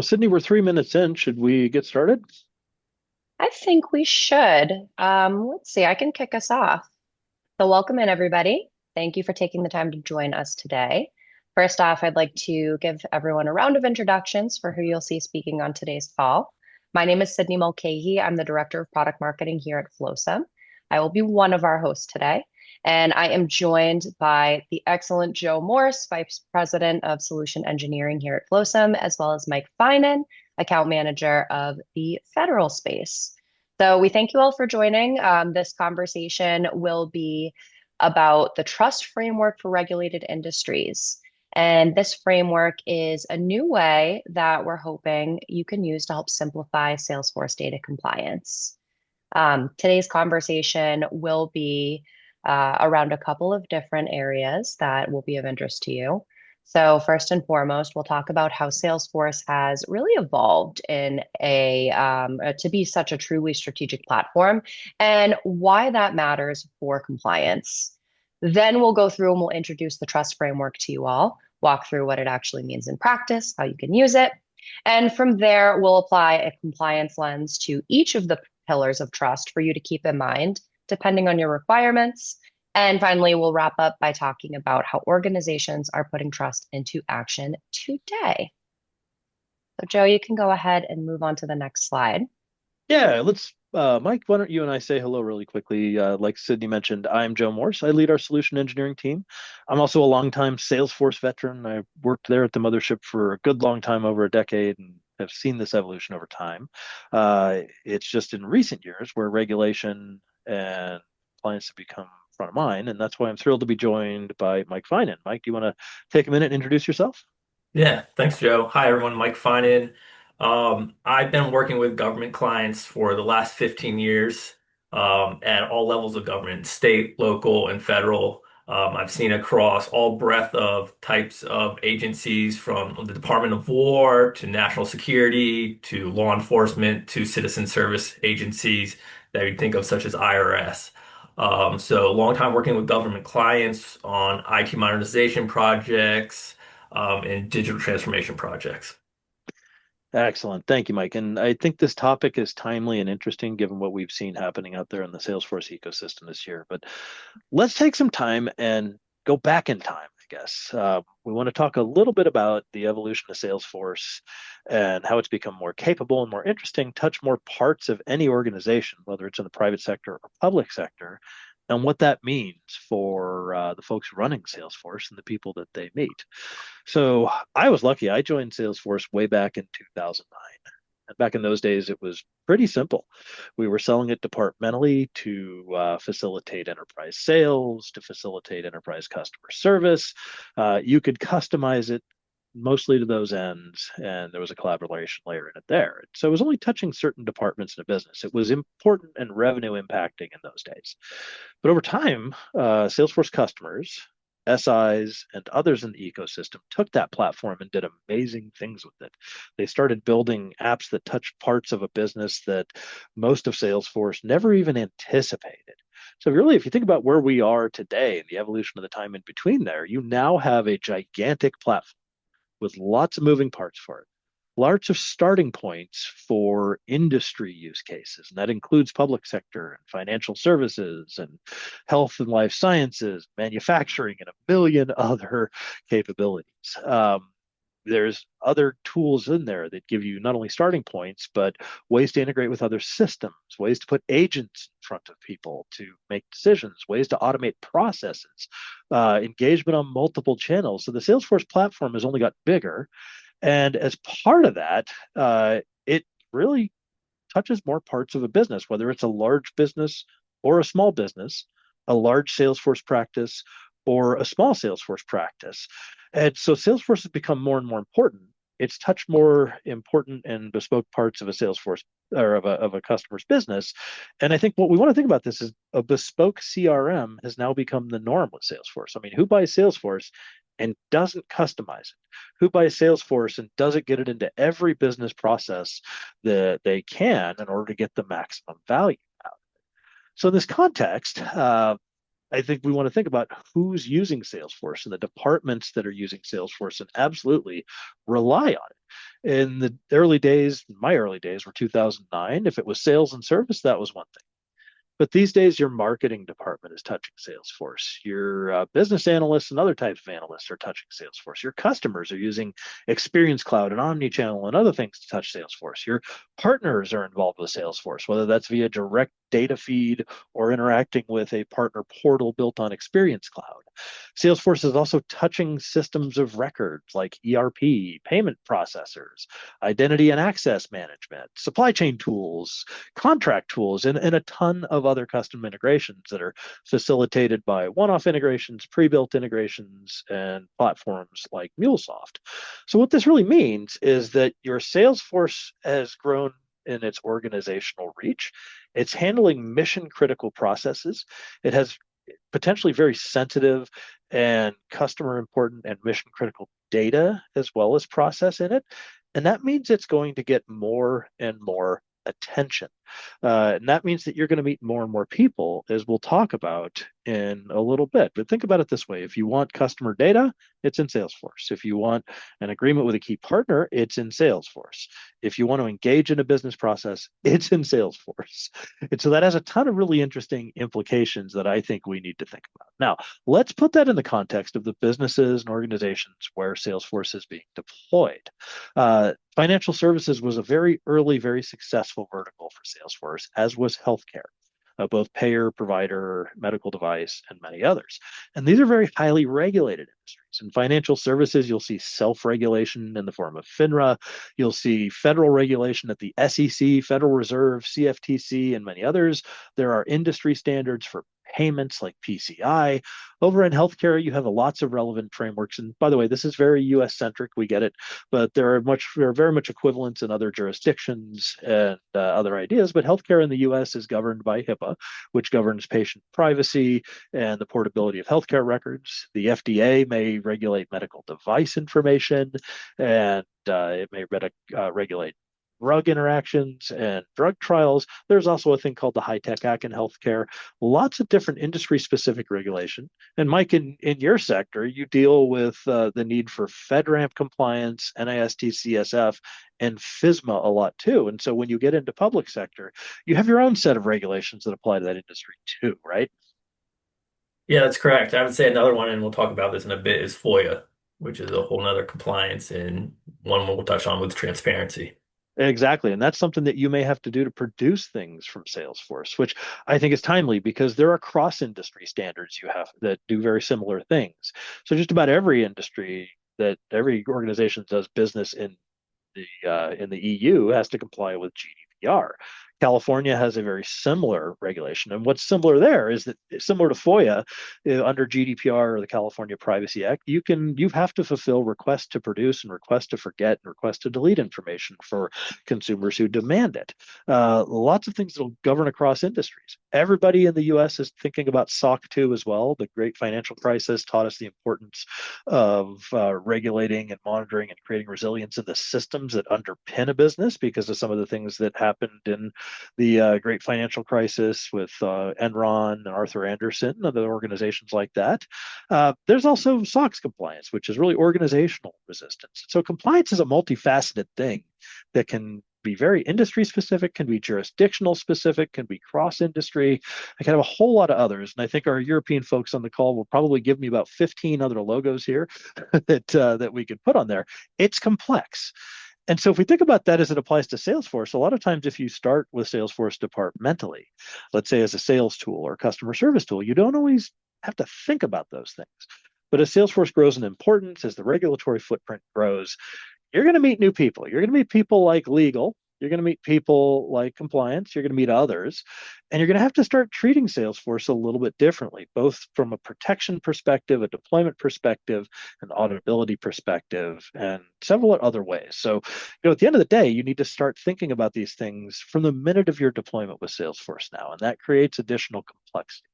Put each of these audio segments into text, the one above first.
Well, Sydney, we're 3 minutes in. Should we get started? I think we should. Let's see, I can kick us off. So, welcome in, everybody. Thank you for taking the time to join us today. First off, I'd like to give everyone a round of introductions for who you'll see speaking on today's call. My name is Sydney Mulcahy. I'm the Director of Product Marketing here at Flosum. I will be one of our hosts today, and I am joined by the excellent Joe Morse, Vice President of Solution Engineering here at Flosum, as well as Mike Finan, Account Manager of the Federal Space. So we thank you all for joining. This conversation will be about the trust framework for regulated industries. And this framework is a new way that we're hoping you can use to help simplify Salesforce data compliance. Today's conversation will be around a couple of different areas that will be of interest to you. So first and foremost, we'll talk about how Salesforce has really evolved in to be such a truly strategic platform and why that matters for compliance. Then we'll go through and we'll introduce the trust framework to you all, walk through what it actually means in practice, how you can use it. And from there, we'll apply a compliance lens to each of the pillars of trust for you to keep in mind, depending on your requirements. And finally, we'll wrap up by talking about how organizations are putting trust into action today. So, Joe, you can go ahead and move on to the next slide. Yeah, Mike, why don't you and I say hello really quickly? Like Sydney mentioned, I'm Joe Morse. I lead our solution engineering team. I'm also a longtime Salesforce veteran. I worked there at the mothership for a good long time, over a decade, and have seen this evolution over time. It's just in recent years where regulation and compliance have become front of mind, and that's why I'm thrilled to be joined by Mike Finan. Mike, do you want to take a minute and introduce yourself? Yeah, thanks, Joe. Hi, everyone. Mike Finan. I've been working with government clients for the last 15 years at all levels of government, state, local, and federal. I've seen across all breadth of types of agencies from the Department of War to national security to law enforcement to citizen service agencies that you think of, such as IRS. So, long time working with government clients on IT modernization projects and digital transformation projects. Excellent. Thank you, Mike. And I think this topic is timely and interesting given what we've seen happening out there in the Salesforce ecosystem this year. But let's take some time and go back in time, I guess. We want to talk a little bit about the evolution of Salesforce and how it's become more capable and more interesting, touch more parts of any organization, whether it's in the private sector or public sector, and what that means for the folks running Salesforce and the people that they meet. So I was lucky. I joined Salesforce way back in 2009. And back in those days, it was pretty simple. We were selling it departmentally to facilitate enterprise sales, to facilitate enterprise customer service. You could customize it mostly to those ends, and there was a collaboration layer in it there. So it was only touching certain departments in a business. It was important and revenue impacting in those days. But over time, Salesforce customers, SIs, and others in the ecosystem took that platform and did amazing things with it. They started building apps that touch parts of a business that most of Salesforce never even anticipated. So really, if you think about where we are today and the evolution of the time in between there, you now have a gigantic platform with lots of moving parts for it, lots of starting points for industry use cases. And that includes public sector and financial services and health and life sciences, manufacturing, and a million other capabilities. There's other tools in there that give you not only starting points, but ways to integrate with other systems, ways to put agents in front of people to make decisions, ways to automate processes, engagement on multiple channels. So the Salesforce platform has only got bigger. And as part of that, it really touches more parts of a business, whether it's a large business or a small business, a large Salesforce practice or a small Salesforce practice. And so Salesforce has become more and more important. It's touched more important and bespoke parts of a Salesforce or of a customer's business. And I think what we want to think about this is a bespoke CRM has now become the norm with Salesforce. I mean, who buys Salesforce and doesn't customize it? Who buys Salesforce and doesn't get it into every business process that they can in order to get the maximum value out of it? So in this context, I think we want to think about who's using Salesforce and the departments that are using Salesforce and absolutely rely on it. In the early days, my early days were 2009. If it was sales and service, that was one thing. But these days, your marketing department is touching Salesforce. Your business analysts and other types of analysts are touching Salesforce. Your customers are using Experience Cloud and Omnichannel and other things to touch Salesforce. Your partners are involved with Salesforce, whether that's via direct data feed or interacting with a partner portal built on Experience Cloud. Salesforce is also touching systems of records like ERP, payment processors, identity and access management, supply chain tools, contract tools, and a ton of other custom integrations that are facilitated by one-off integrations, pre-built integrations, and platforms like MuleSoft. So what this really means is that your Salesforce has grown in its organizational reach. It's handling mission critical processes. It has potentially very sensitive and customer important and mission critical data as well as process in it. And that means it's going to get more and more attention. And that means that you're going to meet more and more people, as we'll talk about in a little bit. But think about it this way: if you want customer data, it's in Salesforce. If you want an agreement with a key partner, it's in Salesforce. If you want to engage in a business process, it's in Salesforce. And so that has a ton of really interesting implications that I think we need to think about. Now, let's put that in the context of the businesses and organizations where Salesforce is being deployed. Financial services was a very early, very successful vertical for Salesforce, as was healthcare, both payer, provider, medical device, and many others. And these are very highly regulated industries. In financial services, you'll see self-regulation in the form of FINRA. You'll see federal regulation at the SEC, Federal Reserve, CFTC, and many others. There are industry standards for payments like PCI. Over in healthcare, you have lots of relevant frameworks. And by the way, this is very US centric, we get it, but there are very much equivalents in other jurisdictions and other ideas. But healthcare in the US is governed by HIPAA, which governs patient privacy and the portability of healthcare records. The FDA may regulate medical device information, and it may regulate drug interactions and drug trials. There's also a thing called the High-Tech Act in healthcare. Lots of different industry-specific regulation. And Mike, in your sector, you deal with the need for FedRAMP compliance, NIST, CSF, and FISMA a lot too. And so when you get into public sector, you have your own set of regulations that apply to that industry too, right? Yeah, that's correct. I would say another one, and we'll talk about this in a bit, is FOIA, which is a whole nother compliance and one we'll touch on with transparency. Exactly. And that's something that you may have to do to produce things from Salesforce, which I think is timely because there are cross industry standards you have that do very similar things. So just about every industry that every organization does business in the EU has to comply with GDPR. California has a very similar regulation, and what's similar there is that similar to FOIA, under GDPR or the California Privacy Act, you have to fulfill request to produce and request to forget and request to delete information for consumers who demand it. Lots of things that will govern across industries. Everybody in the U.S. is thinking about SOC 2 as well. The great financial crisis taught us the importance of regulating and monitoring and creating resilience in the systems that underpin a business because of some of the things that happened in the great financial crisis with Enron and Arthur Andersen and other organizations like that. There's also SOX compliance, which is really organizational resistance. So compliance is a multifaceted thing that can be very industry specific, can be jurisdictional specific, can be cross industry. I can have a whole lot of others. And I think our European folks on the call will probably give me about 15 other logos here that we could put on there. It's complex. And so if we think about that as it applies to Salesforce, a lot of times if you start with Salesforce departmentally, let's say as a sales tool or customer service tool, you don't always have to think about those things. But as Salesforce grows in importance, as the regulatory footprint grows, you're going to meet new people. You're going to meet people like legal. You're going to meet people like compliance. You're going to meet others. And you're going to have to start treating Salesforce a little bit differently, both from a protection perspective, a deployment perspective, an auditability perspective, and several other ways. So, at the end of the day, you need to start thinking about these things from the minute of your deployment with Salesforce now. And that creates additional complexity.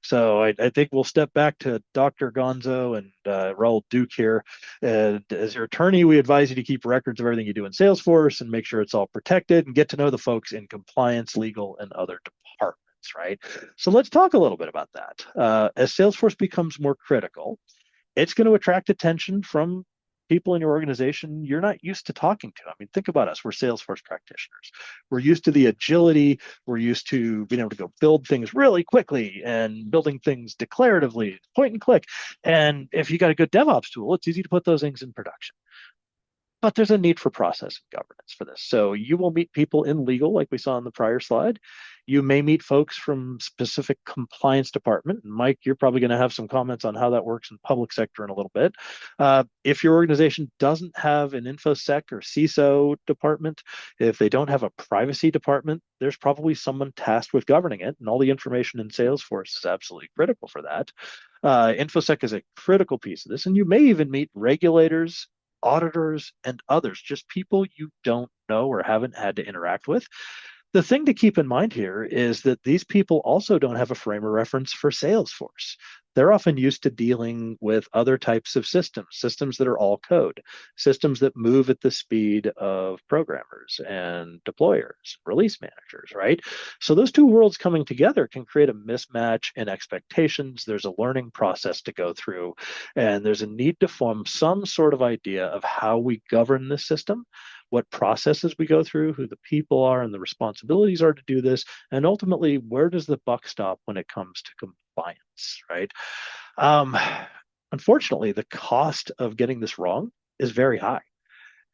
So I think we'll step back to Dr. Gonzo and Raul Duke here. And as your attorney, we advise you to keep records of everything you do in Salesforce and make sure it's all protected and get to know the folks in compliance, legal, and other departments, right? So let's talk a little bit about that. As Salesforce becomes more critical, it's going to attract attention from people in your organization you're not used to talking to. I mean, think about us. We're Salesforce practitioners. We're used to the agility. We're used to being able to go build things really quickly and building things declaratively, point and click. And if you got a good DevOps tool, it's easy to put those things in production. But there's a need for process and governance for this. So you will meet people in legal, like we saw in the prior slide. You may meet folks from specific compliance department. And Mike, you're probably going to have some comments on how that works in public sector in a little bit. If your organization doesn't have an InfoSec or CISO department, if they don't have a privacy department, there's probably someone tasked with governing it. And all the information in Salesforce is absolutely critical for that. InfoSec is a critical piece of this. And you may even meet regulators, auditors, and others, just people you don't know or haven't had to interact with. The thing to keep in mind here is that these people also don't have a frame of reference for Salesforce. They're often used to dealing with other types of systems that are all code, systems that move at the speed of programmers and deployers, release managers, right? So those two worlds coming together can create a mismatch in expectations. There's a learning process to go through, and there's a need to form some sort of idea of how we govern the system, what processes we go through, who the people are, and the responsibilities are to do this, and ultimately, where does the buck stop when it comes to compliance, right? Um, Unfortunately, the cost of getting this wrong is very high.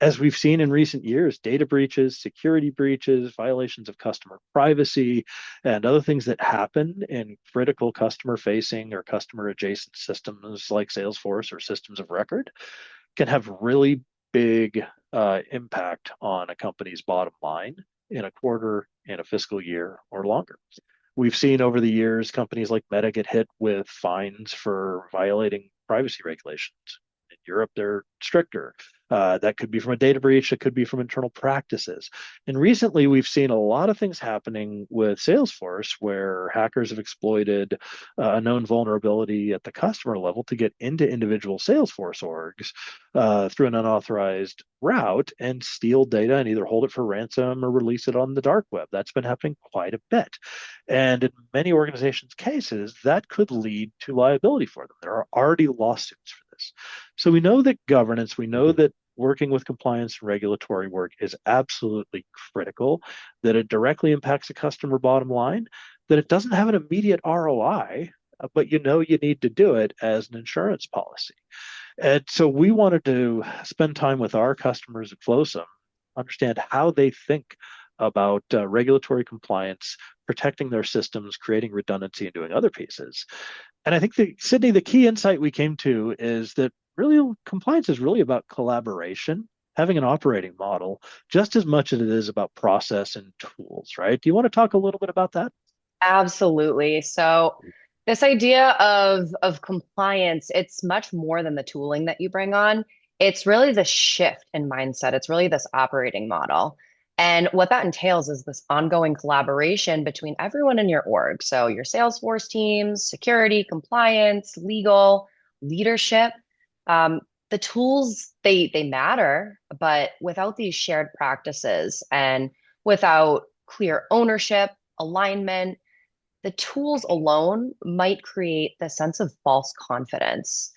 As we've seen in recent years, data breaches, security breaches, violations of customer privacy, and other things that happen in critical customer facing or customer adjacent systems like Salesforce or systems of record can have really big impact on a company's bottom line in a quarter, in a fiscal year, or longer. We've seen over the years companies like Meta get hit with fines for violating privacy regulations. In Europe, they're stricter. That could be from a data breach, it could be from internal practices. And recently, we've seen a lot of things happening with Salesforce where hackers have exploited a known vulnerability at the customer level to get into individual Salesforce orgs through an unauthorized route and steal data and either hold it for ransom or release it on the dark web. That's been happening quite a bit. And in many organizations' cases, that could lead to liability for them. There are already lawsuits for this. So we know that governance, we know that working with compliance and regulatory work is absolutely critical, that it directly impacts the customer bottom line, that it doesn't have an immediate ROI, but you know you need to do it as an insurance policy. And so we wanted to spend time with our customers at Flosum, understand how they think about regulatory compliance, protecting their systems, creating redundancy, and doing other pieces. And I think, Sydney, the key insight we came to is that really compliance is really about collaboration, having an operating model, just as much as it is about process and tools, right? Do you want to talk a little bit about that? Absolutely. So this idea of compliance, it's much more than the tooling that you bring on. It's really the shift in mindset. It's really this operating model. And what that entails is this ongoing collaboration between everyone in your org. So your Salesforce teams, security, compliance, legal, leadership. The tools they matter, but without these shared practices and without clear ownership, alignment, the tools alone might create the sense of false confidence.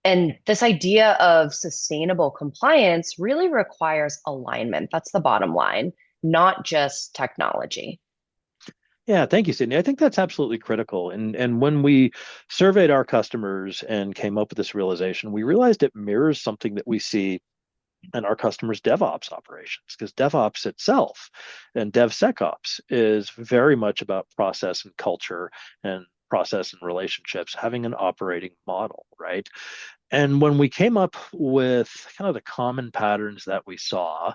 And this idea of sustainable compliance really requires alignment. That's the bottom line, not just technology. Yeah, thank you, Sydney. I think that's absolutely critical. And when we surveyed our customers and came up with this realization, we realized it mirrors something that we see in our customers' DevOps operations, because DevOps itself and DevSecOps is very much about process and culture and process and relationships, having an operating model, right? And when we came up with kind of the common patterns that we saw,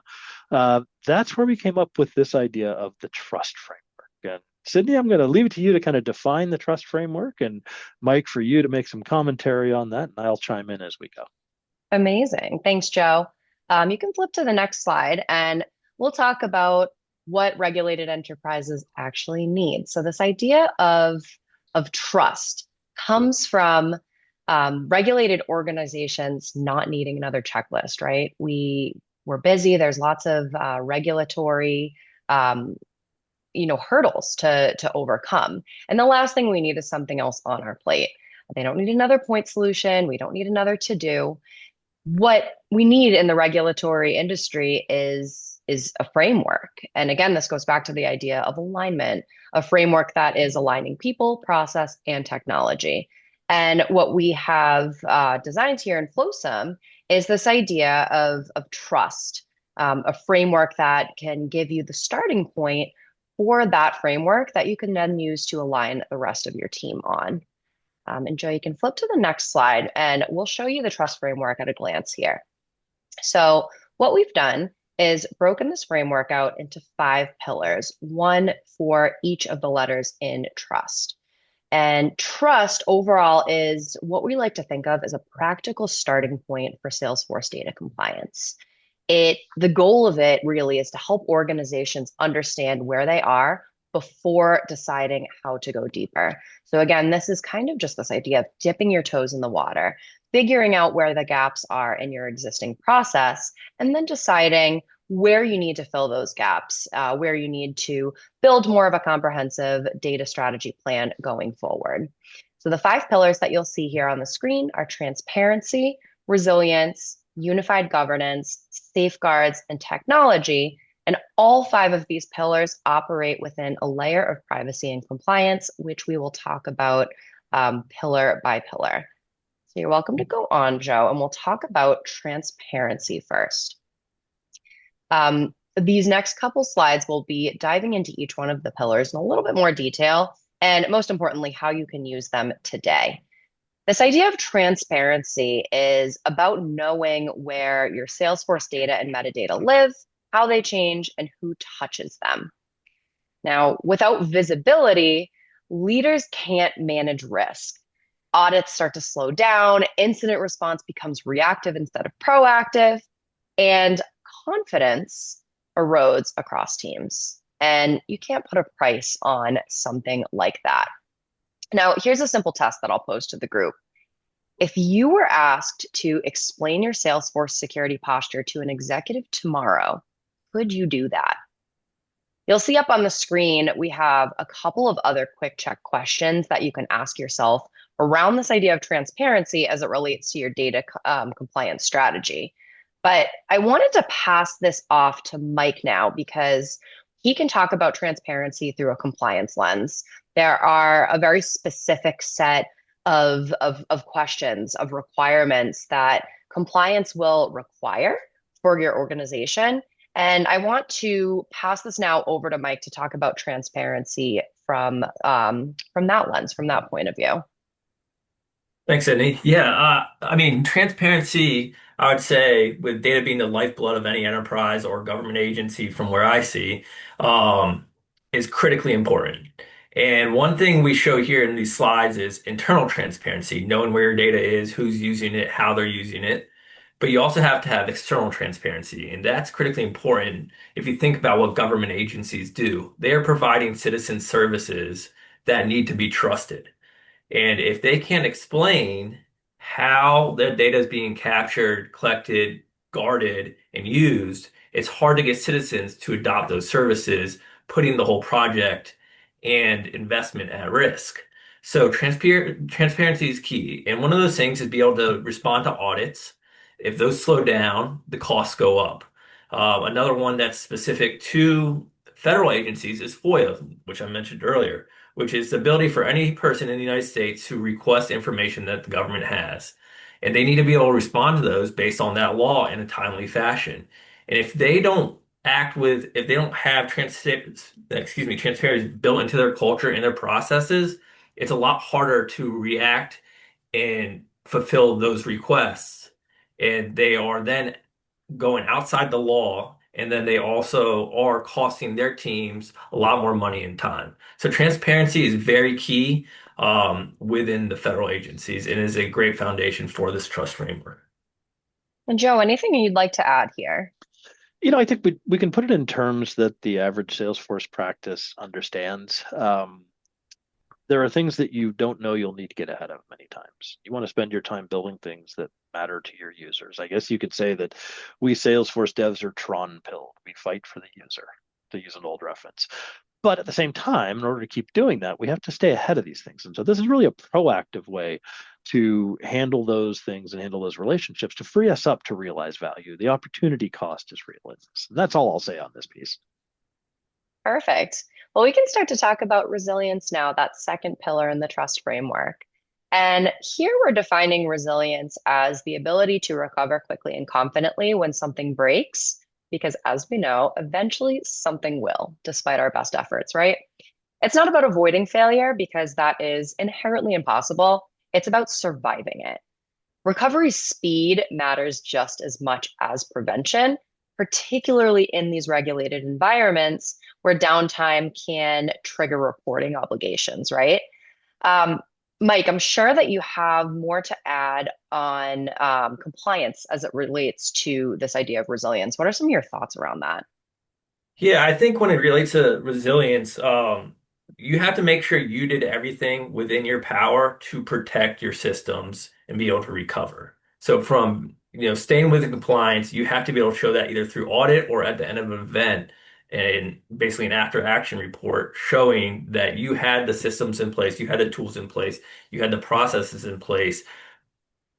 that's where we came up with this idea of the trust framework. And Sydney, I'm going to leave it to you to kind of define the trust framework, and Mike, for you to make some commentary on that, and I'll chime in as we go. Amazing. Thanks, Joe. You can flip to the next slide and we'll talk about what regulated enterprises actually need. So this idea of trust comes from regulated organizations not needing another checklist, right? We're busy. There's lots of regulatory hurdles to overcome. And the last thing we need is something else on our plate. They don't need another point solution. We don't need another to do. What we need in the regulatory industry is a framework. And again, this goes back to the idea of alignment, a framework that is aligning people, process, and technology. And what we have designed here in Flosum is this idea of trust, a framework that can give you the starting point for that framework that you can then use to align the rest of your team on. And Joe, you can flip to the next slide and we'll show you the trust framework at a glance here. So what we've done is broken this framework out into 5 pillars, one for each of the letters in trust. And trust overall is what we like to think of as a practical starting point for Salesforce data compliance. The goal of it really is to help organizations understand where they are before deciding how to go deeper. So again, this is kind of just this idea of dipping your toes in the water, figuring out where the gaps are in your existing process, and then deciding where you need to fill those gaps, where you need to build more of a comprehensive data strategy plan going forward. So the 5 pillars that you'll see here on the screen are transparency, resilience, unified governance, safeguards, and technology. And all 5 of these pillars operate within a layer of privacy and compliance, which we will talk about pillar by pillar. So you're welcome to go on, Joe, and we'll talk about transparency first. These next couple slides will be diving into each one of the pillars in a little bit more detail, and most importantly, how you can use them today. This idea of transparency is about knowing where your Salesforce data and metadata live, how they change, and who touches them. Now, without visibility, leaders can't manage risk. Audits start to slow down, incident response becomes reactive instead of proactive, and confidence erodes across teams. And you can't put a price on something like that. Now, here's a simple test that I'll pose to the group. If you were asked to explain your Salesforce security posture to an executive tomorrow, could you do that? You'll see up on the screen, we have a couple of other quick check questions that you can ask yourself around this idea of transparency as it relates to your data compliance strategy. But I wanted to pass this off to Mike now because he can talk about transparency through a compliance lens. There are a very specific set of questions, of requirements that compliance will require for your organization. And I want to pass this now over to Mike to talk about transparency from that lens, from that point of view. Thanks, Sydney. Yeah, I mean, transparency, I would say, with data being the lifeblood of any enterprise or government agency, from where I see, is critically important. And one thing we show here in these slides is internal transparency, knowing where your data is, who's using it, how they're using it. But you also have to have external transparency, and that's critically important if you think about what government agencies do. They are providing citizen services that need to be trusted. And if they can't explain how their data is being captured, collected, guarded, and used, it's hard to get citizens to adopt those services, putting the whole project and investment at risk. So transparency is key. And one of those things is be able to respond to audits. If those slow down, the costs go up. Another one that's specific to federal agencies is FOIA, which I mentioned earlier, which is the ability for any person in the United States to request information that the government has. And they need to be able to respond to those based on that law in a timely fashion. And if they don't have transparency built into their culture and their processes, it's a lot harder to react and fulfill those requests. And they are then going outside the law, and then they also are costing their teams a lot more money and time. So transparency is very key within the federal agencies and is a great foundation for this trust framework. And Joe, anything you'd like to add here? I think we can put it in terms that the average Salesforce practice understands. There are things that you don't know you'll need to get ahead of many times. You want to spend your time building things that matter to your users. I guess you could say that we Salesforce devs are Tron pilled. We fight for the user, to use an old reference. But at the same time, in order to keep doing that, we have to stay ahead of these things. And so this is really a proactive way to handle those things and handle those relationships to free us up to realize value. The opportunity cost is real in this. And that's all I'll say on this piece. Perfect. Well, we can start to talk about resilience now, that second pillar in the trust framework. And here we're defining resilience as the ability to recover quickly and confidently when something breaks, because as we know, eventually something will, despite our best efforts, right? It's not about avoiding failure because that is inherently impossible. It's about surviving it. Recovery speed matters just as much as prevention, particularly in these regulated environments where downtime can trigger reporting obligations, right? Um, Mike, I'm sure that you have more to add on compliance as it relates to this idea of resilience. What are some of your thoughts around that? Yeah, I think when it relates to resilience, you have to make sure you did everything within your power to protect your systems and be able to recover. So from, staying within compliance, you have to be able to show that either through audit or at the end of an event and basically an after action report showing that you had the systems in place, you had the tools in place, you had the processes in place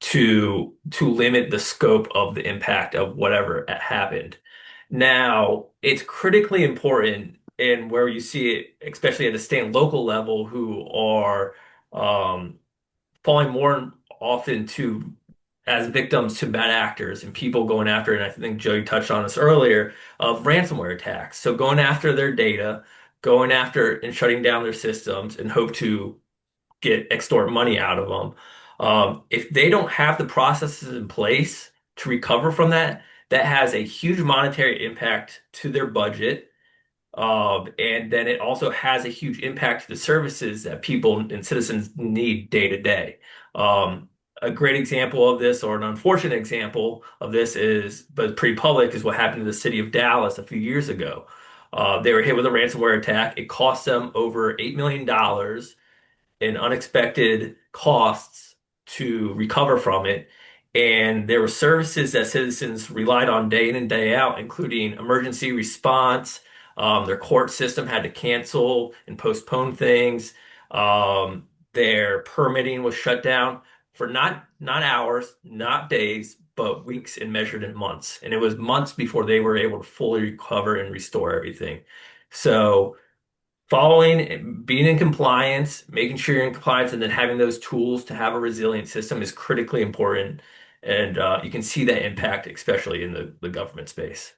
to limit the scope of the impact of whatever happened. Now, it's critically important in where you see it, especially at the state and local level, who are um, falling more often to as victims to bad actors and people going after, and I think Joey touched on this earlier, of ransomware attacks. So going after their data, going after and shutting down their systems and hope to extort money out of them. If they don't have the processes in place to recover from that, that has a huge monetary impact to their budget. And then it also has a huge impact to the services that people and citizens need day to day. A great example of this, or an unfortunate example of this, but pretty public, is what happened to the city of Dallas a few years ago. They were hit with a ransomware attack. It cost them over $8 million and unexpected costs to recover from it. And there were services that citizens relied on day in and day out, including emergency response. Their court system had to cancel and postpone things. Their permitting was shut down for not hours, not days, but weeks and measured in months. And it was months before they were able to fully recover and restore everything. So following, being in compliance, making sure you're in compliance, and then having those tools to have a resilient system is critically important. And you can see that impact, especially in the government space.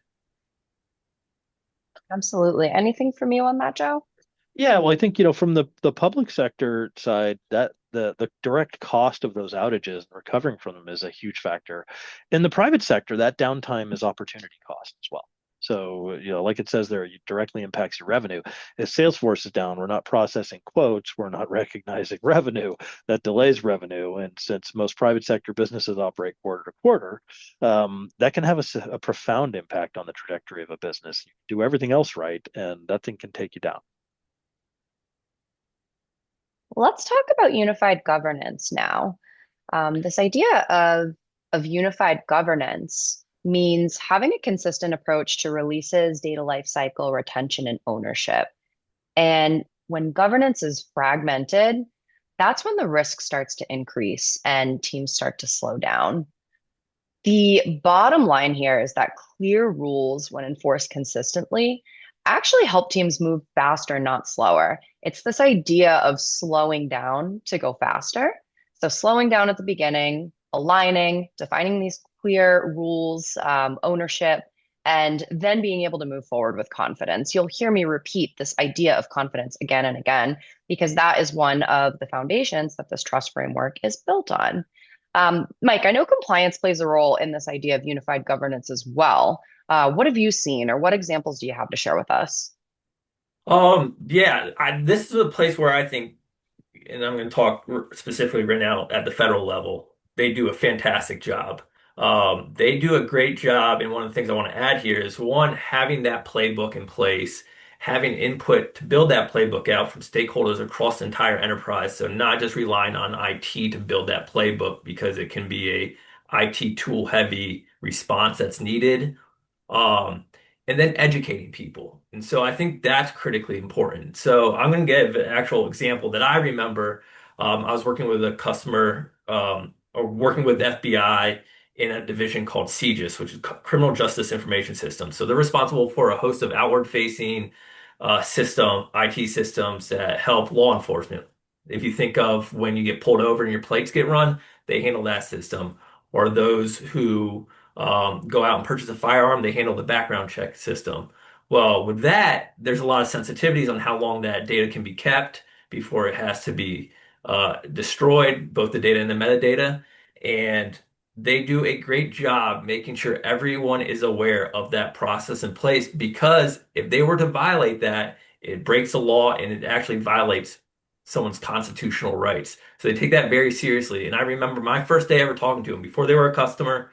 Absolutely. Anything from you on that, Joe? Yeah, well, I think, from the public sector side, that the direct cost of those outages and recovering from them is a huge factor. In the private sector, that downtime is opportunity cost as well. So, like it says there, it directly impacts your revenue. If Salesforce is down, we're not processing quotes, we're not recognizing revenue. That delays revenue. And since most private sector businesses operate quarter to quarter, that can have a profound impact on the trajectory of a business. You do everything else right, and that thing can take you down. Let's talk about unified governance now. This idea of unified governance means having a consistent approach to releases, data lifecycle, retention, and ownership. And when governance is fragmented, that's when the risk starts to increase and teams start to slow down. The bottom line here is that clear rules, when enforced consistently, actually help teams move faster, not slower. It's this idea of slowing down to go faster. So, slowing down at the beginning, aligning, defining these clear rules, ownership, and then being able to move forward with confidence. You'll hear me repeat this idea of confidence again and again, because that is one of the foundations that this trust framework is built on. Mike, I know compliance plays a role in this idea of unified governance as well. What have you seen, or what examples do you have to share with us? Yeah, this is a place where I think, and I'm going to talk specifically right now at the federal level, they do a fantastic job. They do a great job, and one of the things I want to add here is one, having that playbook in place, having input to build that playbook out from stakeholders across the entire enterprise. So not just relying on IT to build that playbook because it can be a IT tool heavy response that's needed. Um, and then educating people. And so I think that's critically important. So I'm going to give an actual example that I remember. I was working with a customer or working with FBI in a division called CJIS, which is Criminal Justice Information System. So they're responsible for a host of outward-facing IT systems that help law enforcement. If you think of when you get pulled over and your plates get run, they handle that system. Or those who go out and purchase a firearm, they handle the background check system. Well, with that, there's a lot of sensitivities on how long that data can be kept before it has to be destroyed, both the data and the metadata. And they do a great job making sure everyone is aware of that process in place because if they were to violate that, it breaks the law and it actually violates someone's constitutional rights. So they take that very seriously. And I remember my first day ever talking to them before they were a customer,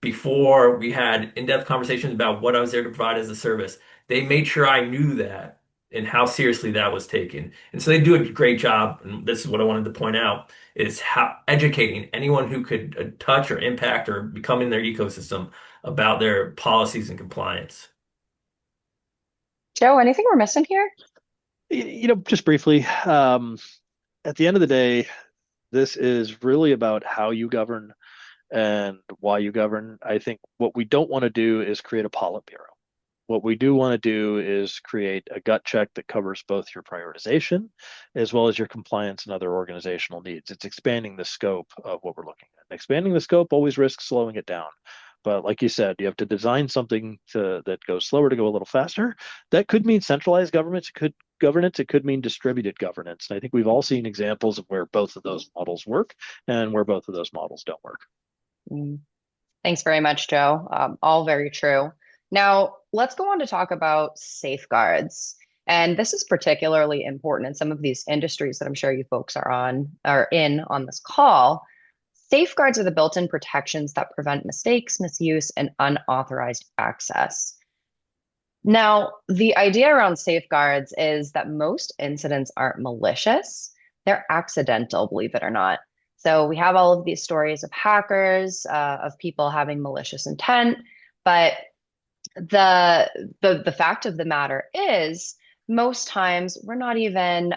before we had in-depth conversations about what I was there to provide as a service. They made sure I knew that and how seriously that was taken. And so they do a great job. And this is what I wanted to point out is how educating anyone who could touch or impact or become in their ecosystem about their policies and compliance. Joe, anything we're missing here? Just briefly, at the end of the day, this is really about how you govern and why you govern. I think what we don't want to do is create a Politburo. What we do want to do is create a gut check that covers both your prioritization as well as your compliance and other organizational needs. It's expanding the scope of what we're looking at. And expanding the scope always risks slowing it down. But like you said, you have to design something that goes slower to go a little faster. That could mean centralized governance. It could mean distributed governance. And I think we've all seen examples of where both of those models work and where both of those models don't work. Mm. Thanks very much, Joe. All very true. Now, let's go on to talk about safeguards. And this is particularly important in some of these industries that I'm sure you folks are in on this call. Safeguards are the built-in protections that prevent mistakes, misuse, and unauthorized access. Now, the idea around safeguards is that most incidents aren't malicious, they're accidental, believe it or not. So we have all of these stories of hackers, of people having malicious intent, but the fact of the matter is most times we're not even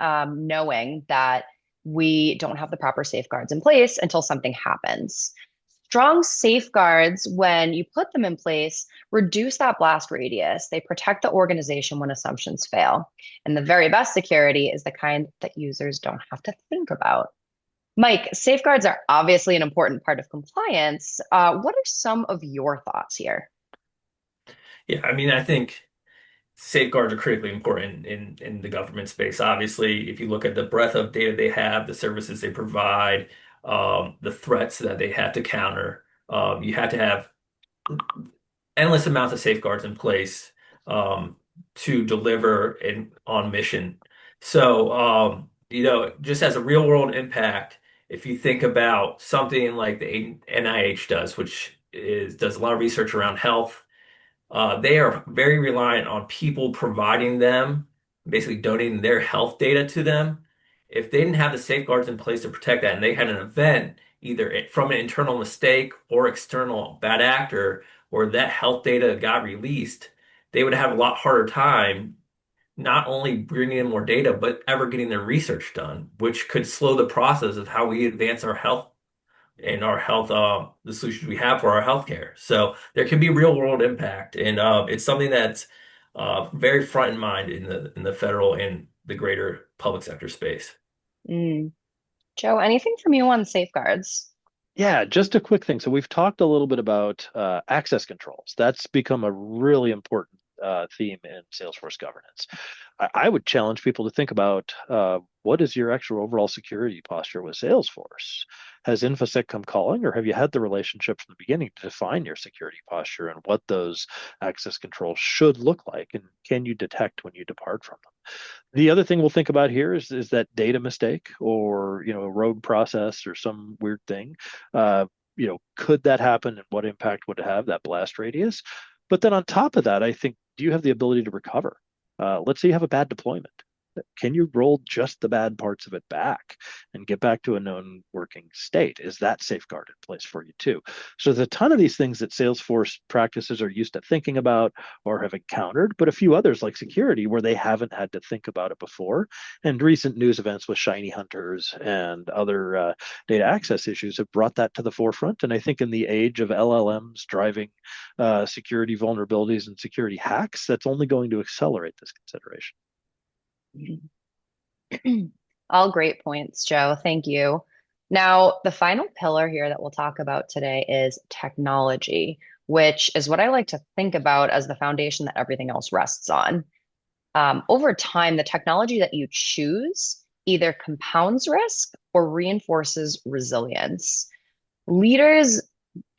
knowing that we don't have the proper safeguards in place until something happens. Strong safeguards, when you put them in place, reduce that blast radius. They protect the organization when assumptions fail. And the very best security is the kind that users don't have to think about. Mike, safeguards are obviously an important part of compliance. What are some of your thoughts here? Yeah, I mean, I think safeguards are critically important in the government space. Obviously, if you look at the breadth of data they have, the services they provide, the threats that they have to counter, you have to have endless amounts of safeguards in place to deliver on mission. So, just as a real world impact, if you think about something like the NIH does, which does a lot of research around health, they are very reliant on people providing them, basically donating their health data to them. If they didn't have the safeguards in place to protect that, and they had an event, either from an internal mistake or external bad actor, where that health data got released, they would have a lot harder time not only bringing in more data, but ever getting their research done, which could slow the process of how we advance our health and our health, the solutions we have for our healthcare. So there can be real world impact, and it's something that's very front in mind in the federal and the greater public sector space. Mm. Joe, anything from you on safeguards? Yeah, just a quick thing. So we've talked a little bit about access controls. That's become a really important theme in Salesforce governance. I would challenge people to think about what is your actual overall security posture with Salesforce? Has InfoSec come calling, or have you had the relationship from the beginning to define your security posture and what those access controls should look like? And can you detect when you depart from them? The other thing we'll think about here is that data mistake or a rogue process or some weird thing. Could that happen and what impact would it have, that blast radius? But then on top of that, I think, do you have the ability to recover? Let's say you have a bad deployment. Can you roll just the bad parts of it back and get back to a known working state? Is that safeguard in place for you too? So there's a ton of these things that Salesforce practices are used to thinking about or have encountered, but a few others like security where they haven't had to think about it before. And recent news events with shiny hunters and other data access issues have brought that to the forefront. And I think in the age of LLMs driving security vulnerabilities and security hacks, that's only going to accelerate this consideration. All great points, Joe. Thank you. Now, the final pillar here that we'll talk about today is technology, which is what I like to think about as the foundation that everything else rests on. Over time, the technology that you choose either compounds risk or reinforces resilience. Leaders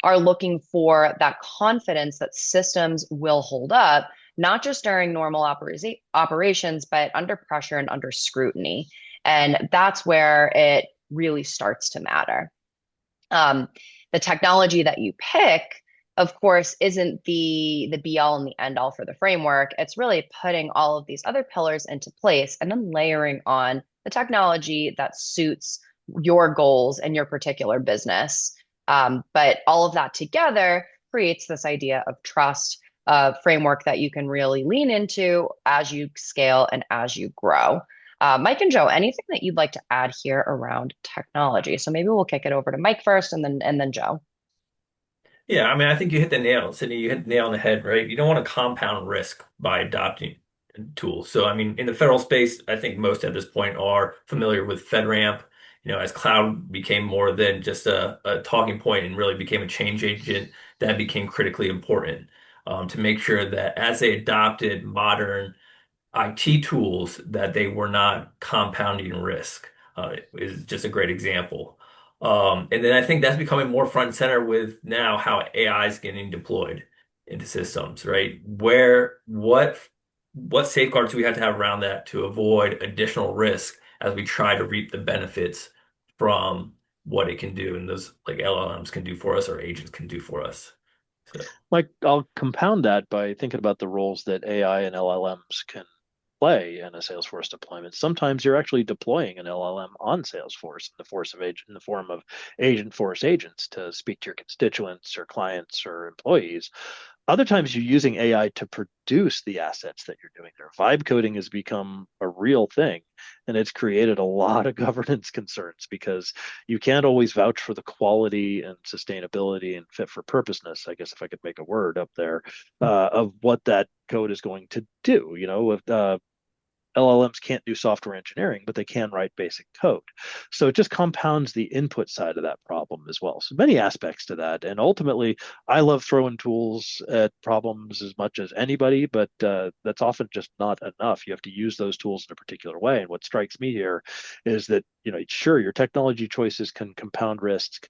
are looking for that confidence that systems will hold up, not just during normal operations, but under pressure and under scrutiny. And that's where it really starts to matter. Um, the technology that you pick, of course, isn't the be all and the end all for the framework. It's really putting all of these other pillars into place and then layering on the technology that suits your goals and your particular business. But all of that together creates this idea of trust, a framework that you can really lean into as you scale and as you grow. Mike and Joe, anything that you'd like to add here around technology? So maybe we'll kick it over to Mike first and then Joe. Yeah, I mean, I think you hit the nail, Sydney. You hit the nail on the head, right? You don't want to compound risk by adopting tools. So, I mean, in the federal space, I think most at this point are familiar with FedRAMP. As cloud became more than just a talking point and really became a change agent, that became critically important to make sure that as they adopted modern IT tools that they were not compounding risk is just a great example. And then I think that's becoming more front and center with now how AI is getting deployed into systems, right? What safeguards do we have to have around that to avoid additional risk as we try to reap the benefits from what it can do and those like LLMs can do for us or agents can do for us. So Like, I'll compound that by thinking about the roles that AI and LLMs can play in a Salesforce deployment. Sometimes you're actually deploying an LLM on Salesforce in the form of agent force agents to speak to your constituents or clients or employees. Other times you're using AI to produce the assets that you're doing there. Vibe coding has become a real thing, and it's created a lot of governance concerns because you can't always vouch for the quality and sustainability and fit for purposeness, I guess if I could make a word up there, of what that code is going to do. If LLMs can't do software engineering, but they can write basic code. So it just compounds the input side of that problem as well. So many aspects to that. And ultimately, I love throwing tools at problems as much as anybody, but that's often just not enough. You have to use those tools in a particular way. And what strikes me here is that, sure, your technology choices can compound risk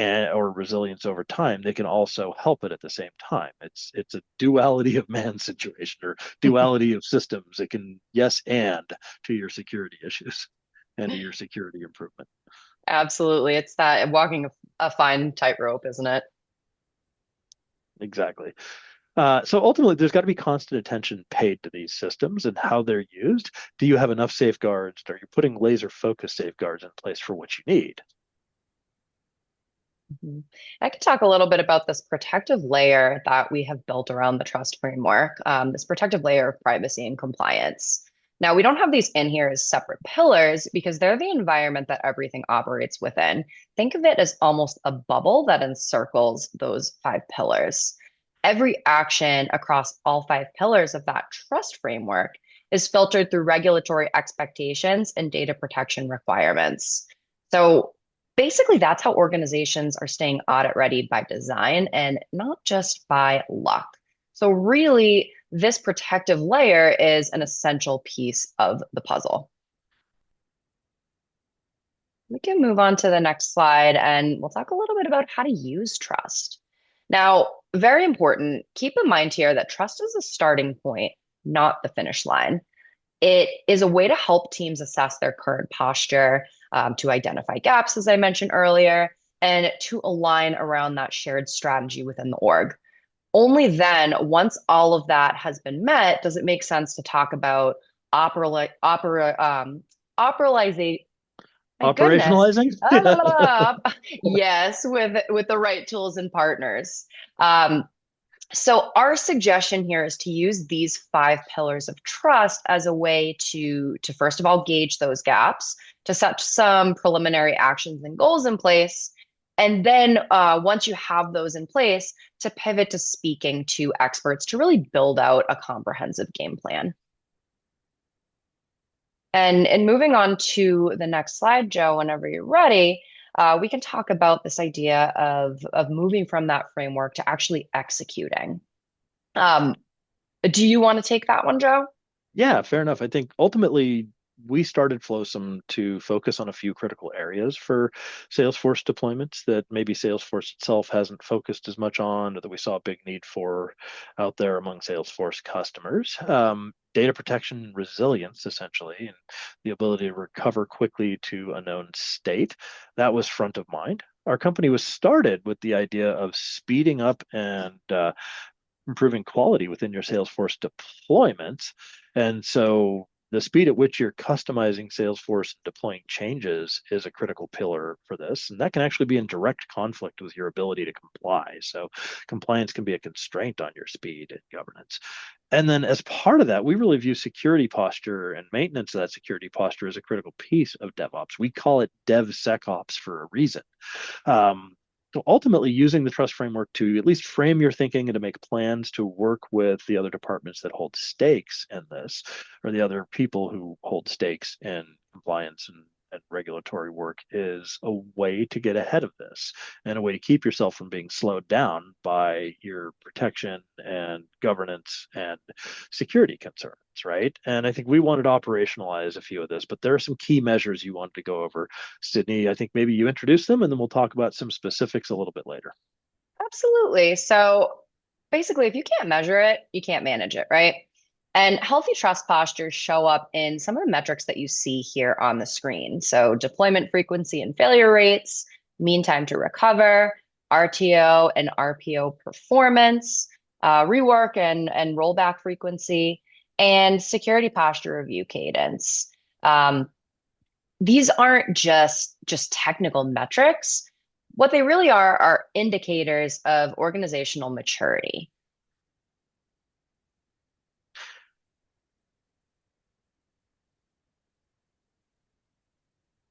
or resilience over time, they can also help it at the same time. It's a duality of man situation or duality of systems. It can yes and to your security issues and to your security improvement. Absolutely. It's that walking a fine tightrope, isn't it? Exactly. So ultimately, there's got to be constant attention paid to these systems and how they're used. Do you have enough safeguards? Are you putting laser focused safeguards in place for what you need? Mhm. I could talk a little bit about this protective layer that we have built around the trust framework, this protective layer of privacy and compliance. Now, we don't have these in here as separate pillars because they're the environment that everything operates within. Think of it as almost a bubble that encircles those five pillars. Every action across all five pillars of that trust framework is filtered through regulatory expectations and data protection requirements. So, basically, that's how organizations are staying audit ready by design and not just by luck. So, really, this protective layer is an essential piece of the puzzle. We can move on to the next slide and we'll talk a little bit about how to use trust. Now, very important, keep in mind here that trust is a starting point, not the finish line. It is a way to help teams assess their current posture, to identify gaps, as I mentioned earlier, and to align around that shared strategy within the org. Only then, once all of that has been met, does it make sense to talk about opera, operalize, my goodness. Operationalizing? Ah, la, Yeah. la, la. Yes, with the right tools and partners. Um, so our suggestion here is to use these five pillars of trust as a way to first of all gauge those gaps, to set some preliminary actions and goals in place, and then once you have those in place, to pivot to speaking to experts to really build out a comprehensive game plan. And moving on to the next slide, Joe, whenever you're ready, we can talk about this idea of moving from that framework to actually executing. Um, do you want to take that one, Joe? Yeah, fair enough. I think ultimately we started Flosum to focus on a few critical areas for Salesforce deployments that maybe Salesforce itself hasn't focused as much on, or that we saw a big need for out there among Salesforce customers. Data protection and resilience, essentially, and the ability to recover quickly to a known state. That was front of mind. Our company was started with the idea of speeding up and improving quality within your Salesforce deployments. And so the speed at which you're customizing Salesforce and deploying changes is a critical pillar for this. And that can actually be in direct conflict with your ability to comply. So compliance can be a constraint on your speed and governance. And then as part of that, we really view security posture and maintenance of that security posture as a critical piece of DevOps. We call it DevSecOps for a reason. Um, so ultimately, using the trust framework to at least frame your thinking and to make plans to work with the other departments that hold stakes in this, or the other people who hold stakes in compliance and regulatory work, is a way to get ahead of this and a way to keep yourself from being slowed down by your protection and governance and security concerns, right? And I think we wanted to operationalize a few of this, but there are some key measures you wanted to go over. Sydney, I think maybe you introduce them and then we'll talk about some specifics a little bit later. Absolutely. So basically, if you can't measure it, you can't manage it, right? And healthy trust postures show up in some of the metrics that you see here on the screen. So deployment frequency and failure rates, mean time to recover, RTO and RPO performance, rework and rollback frequency, and security posture review cadence. Um, these aren't just technical metrics. What they really are indicators of organizational maturity.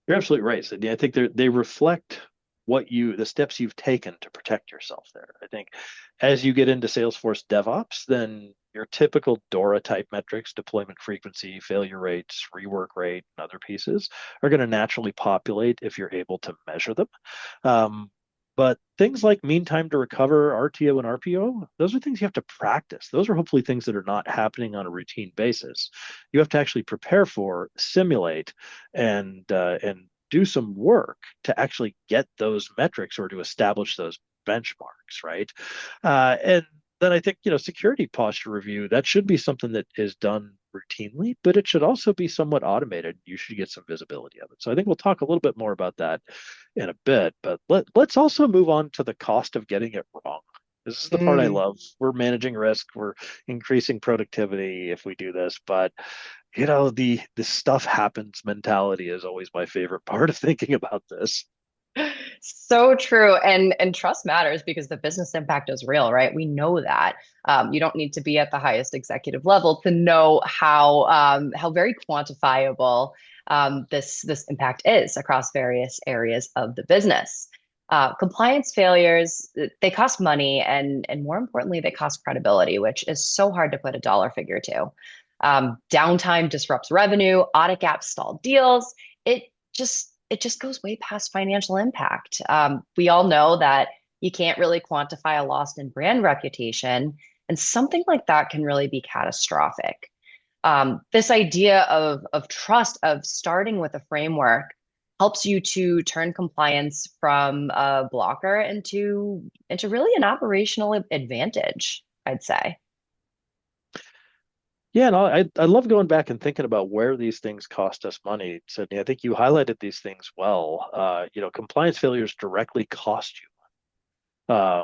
You're absolutely right, Sydney. I think they reflect the steps you've taken to protect yourself there. I think as you get into Salesforce DevOps, then your typical DORA type metrics, deployment frequency, failure rates, rework rate, and other pieces are going to naturally populate if you're able to measure them. Um, but things like mean time to recover, RTO and RPO, those are things you have to practice. Those are hopefully things that are not happening on a routine basis. You have to actually prepare for, simulate, and do some work to actually get those metrics or to establish those benchmarks, right? And then I think, security posture review, that should be something that is done routinely, but it should also be somewhat automated. You should get some visibility of it. So I think we'll talk a little bit more about that in a bit, but let's also move on to the cost of getting it wrong. This is the part I Mm. love. We're managing risk, we're increasing productivity if we do this, but the stuff happens mentality is always my favorite part of thinking about this. So true. And trust matters because the business impact is real, right? We know that. You don't need to be at the highest executive level to know how very quantifiable this impact is across various areas of the business. Compliance failures, they cost money and more importantly, they cost credibility, which is so hard to put a dollar figure to. Downtime disrupts revenue, audit gaps stall deals. It it just goes way past financial impact. We all know that you can't really quantify a loss in brand reputation, and something like that can really be catastrophic. This idea of trust, of starting with a framework, helps you to turn compliance from a blocker into really an operational advantage, I'd say. Yeah, no, I love going back and thinking about where these things cost us money, Sydney. I think you highlighted these things well. Compliance failures directly cost you.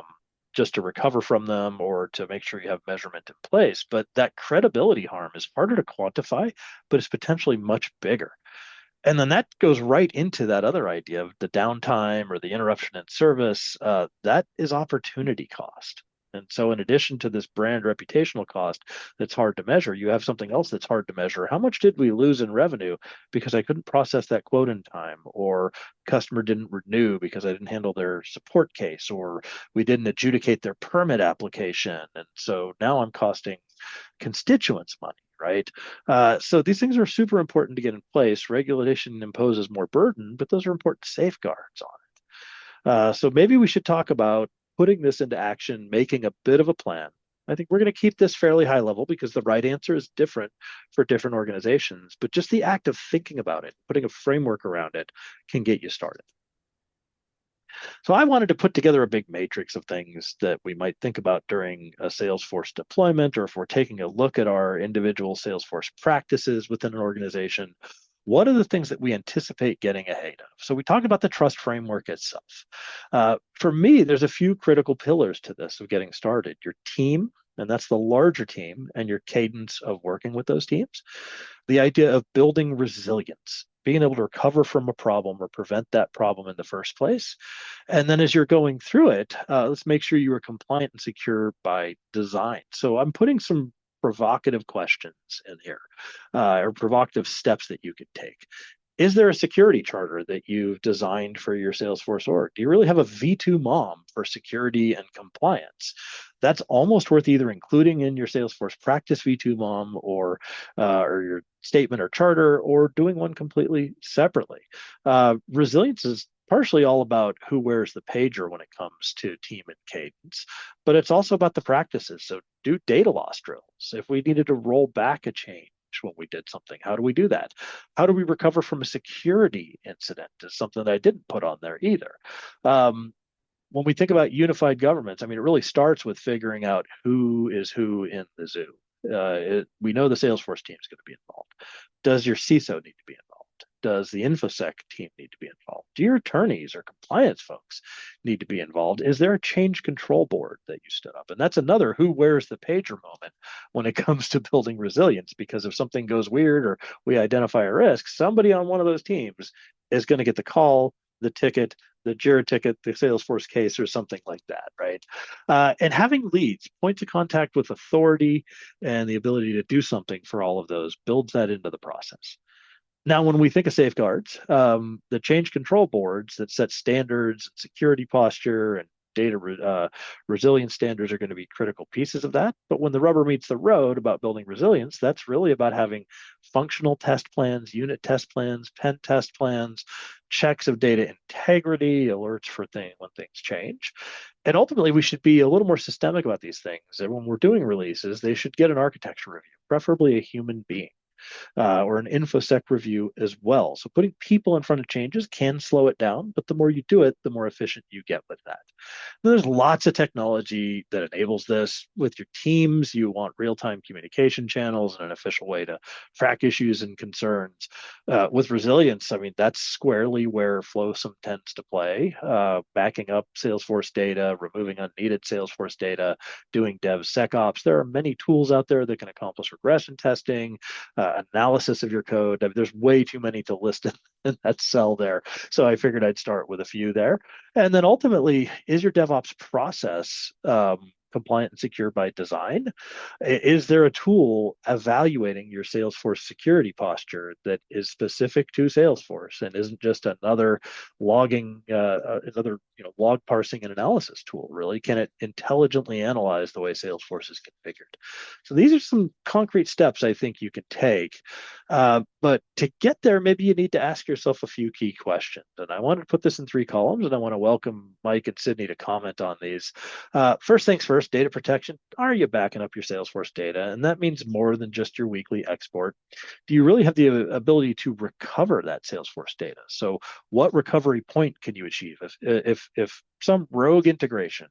just to recover from them or to make sure you have measurement in place. But that credibility harm is harder to quantify, but it's potentially much bigger. And then that goes right into that other idea of the downtime or the interruption in service. That is opportunity cost. And so, in addition to this brand reputational cost that's hard to measure, you have something else that's hard to measure. How much did we lose in revenue because I couldn't process that quote in time, or customer didn't renew because I didn't handle their support case, or we didn't adjudicate their permit application? And so now I'm costing constituents money, right? So these things are super important to get in place. Regulation imposes more burden, but those are important safeguards on it. So maybe we should talk about putting this into action, making a bit of a plan. I think we're going to keep this fairly high level because the right answer is different for different organizations, but just the act of thinking about it, putting a framework around it can get you started. So I wanted to put together a big matrix of things that we might think about during a Salesforce deployment, or if we're taking a look at our individual Salesforce practices within an organization. What are the things that we anticipate getting ahead of? So we talked about the trust framework itself. For me, there's a few critical pillars to this of getting started. Your team, and that's the larger team, and your cadence of working with those teams. The idea of building resilience, being able to recover from a problem or prevent that problem in the first place. And then as you're going through it, let's make sure you are compliant and secure by design. So I'm putting some provocative questions in here, or provocative steps that you could take. Is there a security charter that you've designed for your Salesforce org? Do you really have a V2 mom for security and compliance? That's almost worth either including in your Salesforce practice V2 mom, or your statement or charter, or doing one completely separately. Resilience is partially all about who wears the pager when it comes to team and cadence, but it's also about the practices. So do data loss drills. If we needed to roll back a change when we did something, how do we do that? How do we recover from a security incident? Is something that I didn't put on there either. When we think about unified governments, I mean, it really starts with figuring out who is who in the zoo. We know the Salesforce team is going to be involved. Does your CISO need to be involved? Does the InfoSec team need to be involved? Do your attorneys or compliance folks need to be involved? Is there a change control board that you stood up? And that's another who wears the pager moment when it comes to building resilience, because if something goes weird or we identify a risk, somebody on one of those teams is going to get the call, the ticket, the JIRA ticket, the Salesforce case, or something like that, right? And having leads, points of contact with authority, and the ability to do something for all of those builds that into the process. Now, when we think of safeguards, the change control boards that set standards, security posture, and data resilience standards are going to be critical pieces of that. But when the rubber meets the road about building resilience, that's really about having functional test plans, unit test plans, pen test plans, checks of data integrity, alerts for when things change. And ultimately, we should be a little more systemic about these things. And when we're doing releases, they should get an architecture review, preferably a human being. Or an InfoSec review as well. So putting people in front of changes can slow it down, but the more you do it, the more efficient you get with that. And there's lots of technology that enables this. With your teams, you want real-time communication channels and an official way to track issues and concerns. With resilience, I mean, that's squarely where Flosum tends to play, backing up Salesforce data, removing unneeded Salesforce data, doing DevSecOps. There are many tools out there that can accomplish regression testing, analysis of your code. I mean, there's way too many to list in that cell there. So I figured I'd start with a few there. And then ultimately, is your DevOps process compliant and secure by design? Is there a tool evaluating your Salesforce security posture that is specific to Salesforce and isn't just another logging, another log parsing and analysis tool? Really, can it intelligently analyze the way Salesforce is configured? So these are some concrete steps I think you can take. But to get there, maybe you need to ask yourself a few key questions. And I wanted to put this in 3 columns, and I want to welcome Mike and Sydney to comment on these. First things first, data protection. Are you backing up your Salesforce data? And that means more than just your weekly export. Do you really have the ability to recover that Salesforce data? So what recovery point can you achieve? If some rogue integration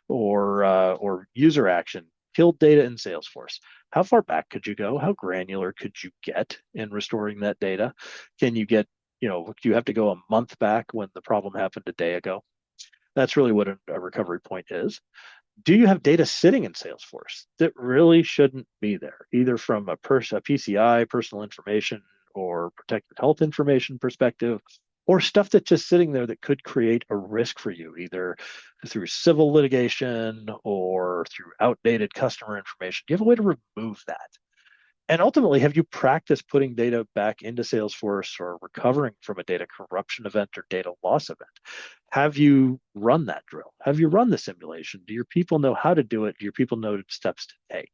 or user action killed data in Salesforce, how far back could you go? How granular could you get in restoring that data? Can you get, do you have to go a month back when the problem happened a day ago? That's really what a recovery point is. Do you have data sitting in Salesforce that really shouldn't be there, either from a PCI, personal information, or protected health information perspective, or stuff that's just sitting there that could create a risk for you, either through civil litigation or through outdated customer information? Do you have a way to remove that? And ultimately, have you practiced putting data back into Salesforce or recovering from a data corruption event or data loss event? Have you run that drill? Have you run the simulation? Do your people know how to do it? Do your people know steps to take?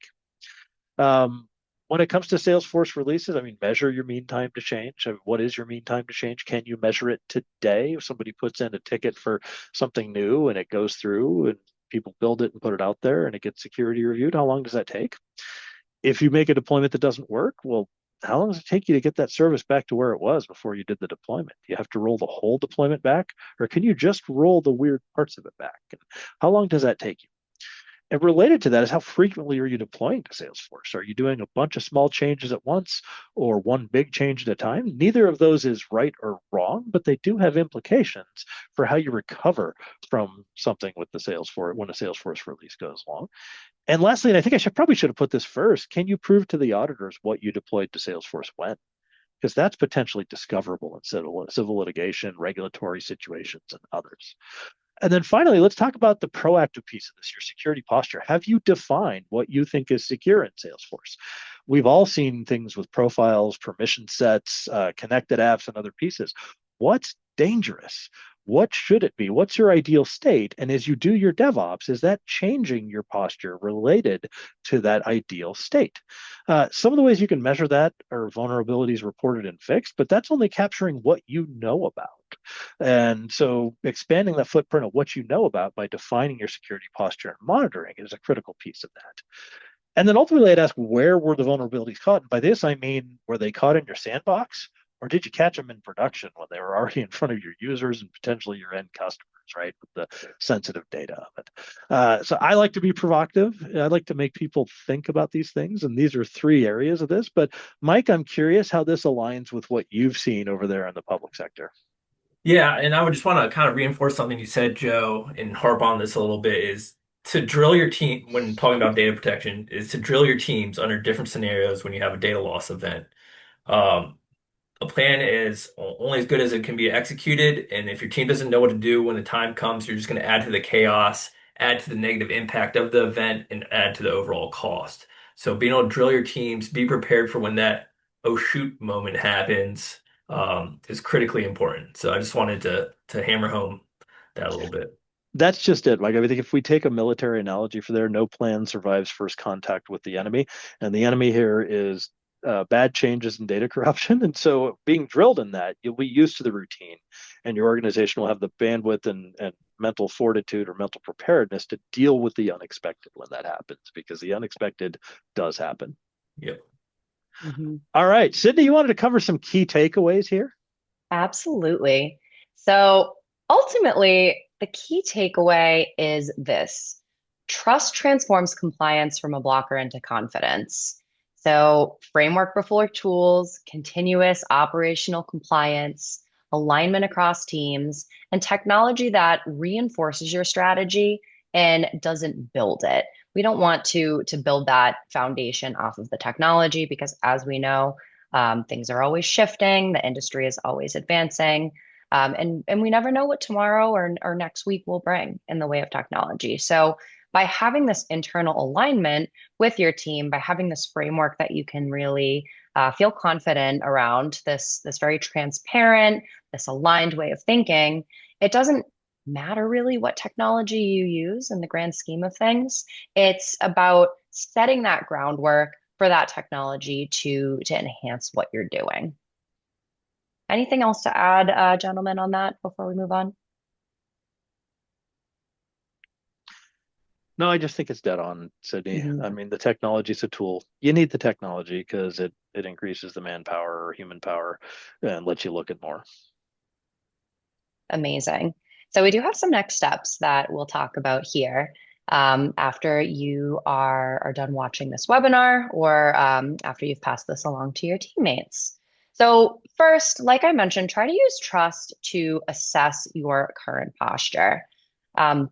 When it comes to Salesforce releases, I mean, measure your mean time to change. I mean, what is your mean time to change? Can you measure it today? If somebody puts in a ticket for something new and it goes through and people build it and put it out there and it gets security reviewed, how long does that take? If you make a deployment that doesn't work, well, how long does it take you to get that service back to where it was before you did the deployment? Do you have to roll the whole deployment back, or can you just roll the weird parts of it back? And how long does that take you? And related to that is how frequently are you deploying to Salesforce? Are you doing a bunch of small changes at once or one big change at a time? Neither of those is right or wrong, but they do have implications for how you recover from something with the Salesforce when a Salesforce release goes along. And lastly, and I think I should have put this first, can you prove to the auditors what you deployed to Salesforce when? Because that's potentially discoverable in civil litigation, regulatory situations, and others. And then finally, let's talk about the proactive piece of this, your security posture. Have you defined what you think is secure in Salesforce? We've all seen things with profiles, permission sets, connected apps, and other pieces. What's dangerous? What should it be? What's your ideal state? And as you do your DevOps, is that changing your posture related to that ideal state? Some of the ways you can measure that are vulnerabilities reported and fixed, but that's only capturing what you know about. And so expanding the footprint of what you know about by defining your security posture and monitoring is a critical piece of that. And then ultimately, I'd ask, where were the vulnerabilities caught? And by this, I mean, were they caught in your sandbox, or did you catch them in production when they were already in front of your users and potentially your end customers, right, with the sensitive data of it? So I like to be provocative. I like to make people think about these things. And these are three areas of this. But Mike, I'm curious how this aligns with what you've seen over there in the public sector. Yeah, and I would just want to kind of reinforce something you said, Joe, and harp on this a little bit is to drill your team when talking about data protection is to drill your teams under different scenarios when you have a data loss event. Um, a plan is only as good as it can be executed, and if your team doesn't know what to do when the time comes, you're just going to add to the chaos, add to the negative impact of the event, and add to the overall cost. So being able to drill your teams, be prepared for when that oh shoot moment happens, is critically important. So I just wanted to hammer home that a little bit. That's just it. Like I think if we take a military analogy for there, no plan survives first contact with the enemy, and the enemy here is bad changes in data corruption. And so, being drilled in that, you'll be used to the routine, and your organization will have the bandwidth and mental fortitude or mental preparedness to deal with the unexpected when that happens, because the unexpected does happen. Yep. Mhm. All right, Sydney, you wanted to cover some key takeaways here. Absolutely. So ultimately, the key takeaway is this: trust transforms compliance from a blocker into confidence. So, framework before tools, continuous operational compliance, alignment across teams, and technology that reinforces your strategy and doesn't build it. We don't want to build that foundation off of the technology because, as we know, things are always shifting, the industry is always advancing, and we never know what tomorrow or next week will bring in the way of technology. So, by having this internal alignment with your team, by having this framework that you can really feel confident around, this very transparent, this aligned way of thinking, it doesn't matter really what technology you use in the grand scheme of things. It's about setting that groundwork for that technology to enhance what you're doing. Anything else to add, gentlemen, on that before we move on? No, I just think it's dead on, Sydney. Mhm. I mean, the technology is a tool. You need the technology because it increases the manpower or human power and lets you look at more. Amazing. So we do have some next steps that we'll talk about here after you are done watching this webinar or after you've passed this along to your teammates. So first, like I mentioned, try to use trust to assess your current posture.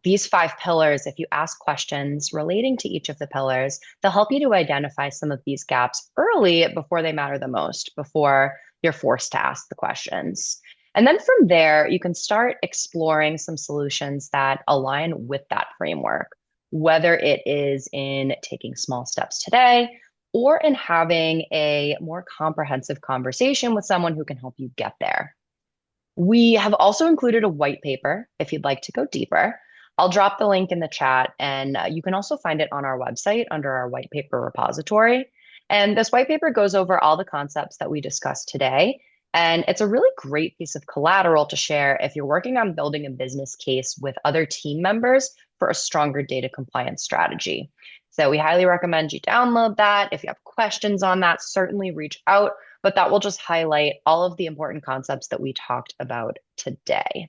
These 5 pillars, if you ask questions relating to each of the pillars, they'll help you to identify some of these gaps early before they matter the most, before you're forced to ask the questions. And then from there, you can start exploring some solutions that align with that framework, whether it is in taking small steps today or in having a more comprehensive conversation with someone who can help you get there. We have also included a white paper if you'd like to go deeper. I'll drop the link in the chat, and you can also find it on our website under our white paper repository. And this white paper goes over all the concepts that we discussed today. And it's a really great piece of collateral to share if you're working on building a business case with other team members for a stronger data compliance strategy. So we highly recommend you download that. If you have questions on that, certainly reach out, but that will just highlight all of the important concepts that we talked about today.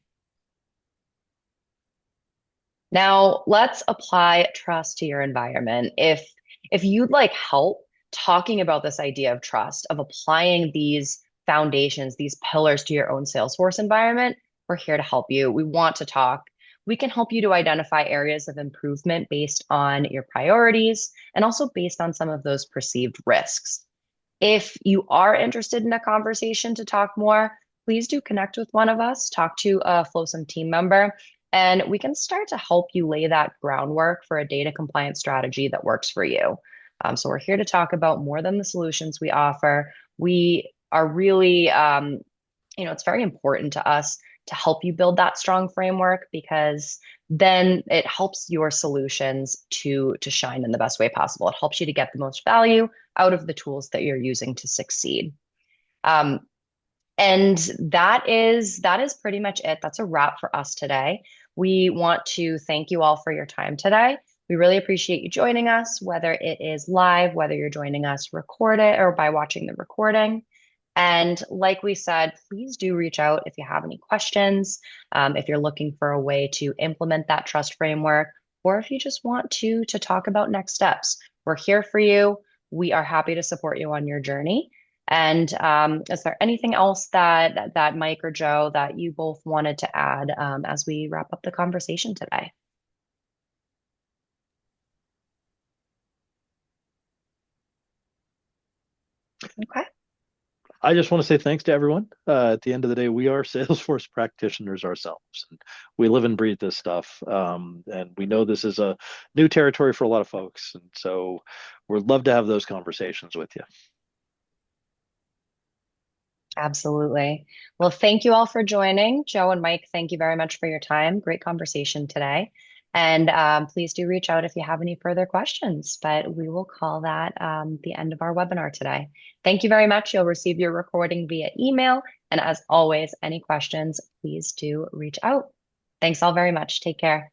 Now, let's apply trust to your environment. If you'd like help talking about this idea of trust, of applying these foundations, these pillars to your own Salesforce environment, we're here to help you. We want to talk. We can help you to identify areas of improvement based on your priorities and also based on some of those perceived risks. If you are interested in a conversation to talk more, please do connect with one of us, talk to a Flosum team member, and we can start to help you lay that groundwork for a data compliance strategy that works for you. So we're here to talk about more than the solutions we offer. We are really, it's very important to us to help you build that strong framework because then it helps your solutions to shine in the best way possible. It helps you to get the most value out of the tools that you're using to succeed. And that is pretty much it. That's a wrap for us today. We want to thank you all for your time today. We really appreciate you joining us, whether it is live, whether you're joining us recorded or by watching the recording. And like we said, please do reach out if you have any questions, if you're looking for a way to implement that trust framework, or if you just want to talk about next steps. We're here for you. We are happy to support you on your journey. And is there anything else that Mike or Joe that you both wanted to add as we wrap up the conversation today? Okay. I just want to say thanks to everyone. At the end of the day, we are Salesforce practitioners ourselves, and we live and breathe this stuff. And we know this is a new territory for a lot of folks, and so we'd love to have those conversations with you. Absolutely. Well, thank you all for joining. Joe and Mike, thank you very much for your time. Great conversation today. And please do reach out if you have any further questions, but we will call that the end of our webinar today. Thank you very much. You'll receive your recording via email. And as always, any questions, please do reach out. Thanks all very much. Take care.